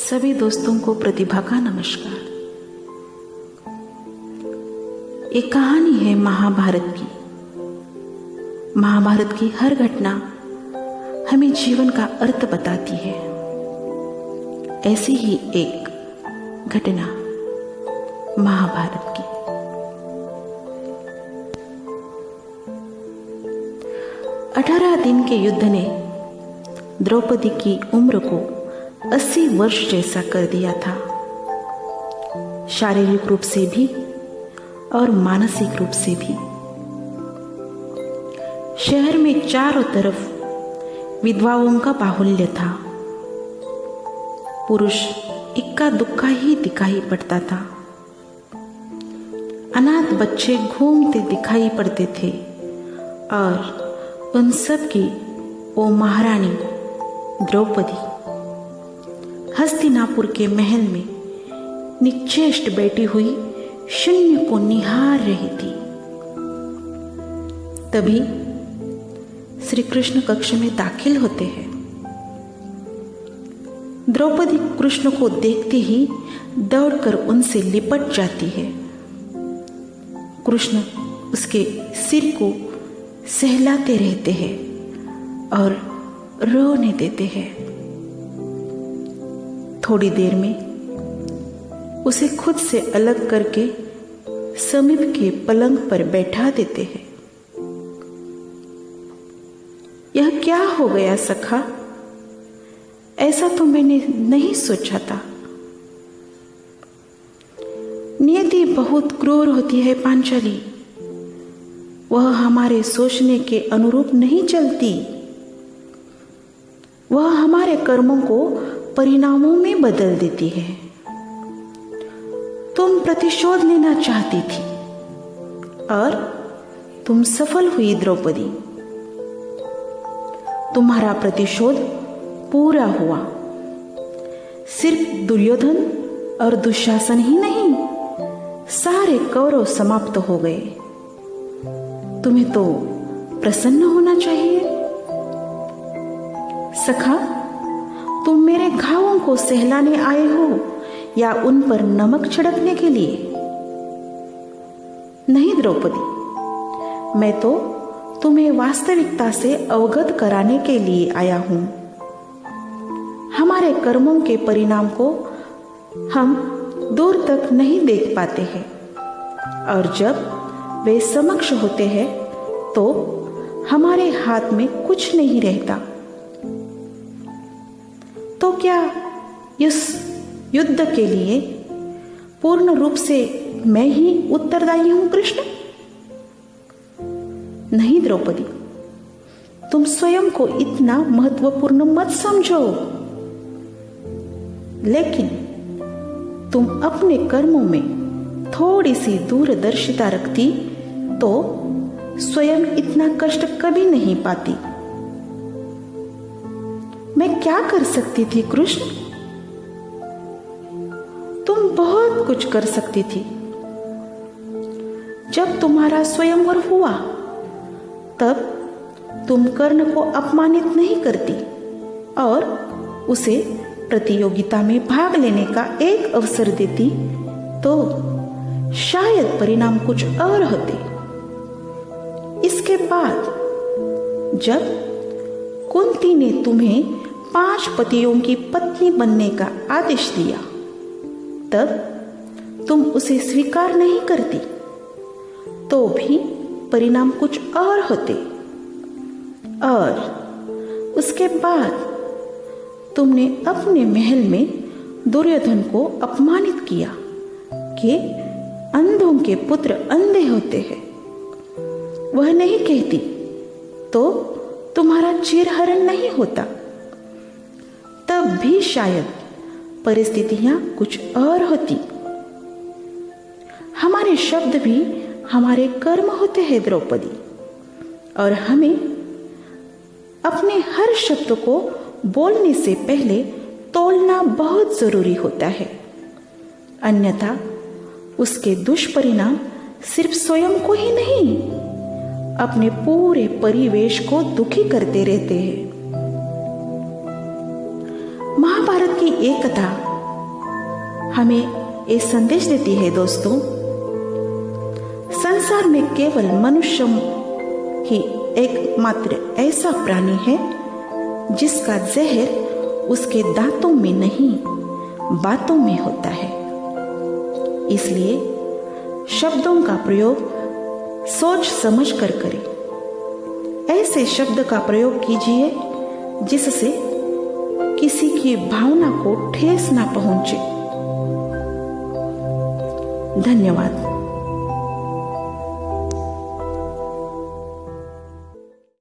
सभी दोस्तों को प्रतिभा का नमस्कार। एक कहानी है महाभारत की। महाभारत की हर घटना हमें जीवन का अर्थ बताती है। ऐसी ही एक घटना महाभारत की। अठारह दिन के युद्ध ने द्रौपदी की उम्र को 80 वर्ष जैसा कर दिया था, शारीरिक रूप से भी और मानसिक रूप से भी। शहर में चारों तरफ विधवाओं का बाहुल्य था। पुरुष इक्का दुक्का ही दिखाई पड़ता था। अनाथ बच्चे घूमते दिखाई पड़ते थे और उन सब की वो महारानी द्रौपदी हस्तिनापुर के महल में निश्चेष्ट बैठी हुई शून्य को निहार रही थी। तभी श्री कृष्ण कक्ष में दाखिल होते हैं। द्रौपदी कृष्ण को देखते ही दौड़कर उनसे लिपट जाती है। कृष्ण उसके सिर को सहलाते रहते हैं और रोने देते हैं। थोड़ी देर में उसे खुद से अलग करके समीप के पलंग पर बैठा देते हैं। यह क्या हो गया सखा? ऐसा तो मैंने नहीं सोचा था। नियति बहुत क्रूर होती है पांचाली। वह हमारे सोचने के अनुरूप नहीं चलती। वह हमारे कर्मों को परिणामों में बदल देती है। तुम प्रतिशोध लेना चाहती थी और तुम सफल हुई द्रौपदी। तुम्हारा प्रतिशोध पूरा हुआ। सिर्फ दुर्योधन और दुशासन ही नहीं, सारे कौरव समाप्त हो गए। तुम्हें तो प्रसन्न होना चाहिए। सखा, तुम मेरे घावों को सहलाने आए हो या उन पर नमक छिड़कने के लिए? नहीं द्रौपदी, मैं तो तुम्हें वास्तविकता से अवगत कराने के लिए आया हूं। हमारे कर्मों के परिणाम को हम दूर तक नहीं देख पाते हैं और जब वे समक्ष होते हैं तो हमारे हाथ में कुछ नहीं रहता। तो क्या इस युद्ध के लिए पूर्ण रूप से मैं ही उत्तरदायी हूं कृष्ण? नहीं द्रौपदी, तुम स्वयं को इतना महत्वपूर्ण मत समझो। लेकिन तुम अपने कर्मों में थोड़ी सी दूरदर्शिता रखती तो स्वयं इतना कष्ट कभी नहीं पाती। मैं क्या कर सकती थी कृष्ण? तुम बहुत कुछ कर सकती थी। जब तुम्हारा स्वयंवर हुआ तब तुम कर्ण को अपमानित नहीं करती और उसे प्रतियोगिता में भाग लेने का एक अवसर देती तो शायद परिणाम कुछ और होते। इसके बाद जब कुंती ने तुम्हें 5 पतियों की पत्नी बनने का आदेश दिया तब तुम उसे स्वीकार नहीं करती तो भी परिणाम कुछ और होते। और उसके बाद तुमने अपने महल में दुर्योधन को अपमानित किया कि अंधों के पुत्र अंधे होते हैं। वह नहीं कहती तो तुम्हारा चीरहरण नहीं होता। तब भी शायद परिस्थितियां कुछ और होती। हमारे शब्द भी हमारे कर्म होते हैं द्रौपदी, और हमें अपने हर शब्द को बोलने से पहले तौलना बहुत जरूरी होता है। अन्यथा उसके दुष्परिणाम सिर्फ स्वयं को ही नहीं, अपने पूरे परिवेश को दुखी करते रहते हैं। महाभारत की एक कथा हमें ये संदेश देती है दोस्तों, संसार में केवल मनुष्य ही एकमात्र ऐसा प्राणी है जिसका जहर उसके दांतों में नहीं बातों में होता है। इसलिए शब्दों का प्रयोग सोच समझ कर करें। ऐसे शब्द का प्रयोग कीजिए जिससे किसी की भावना को ठेस ना पहुंचे। धन्यवाद।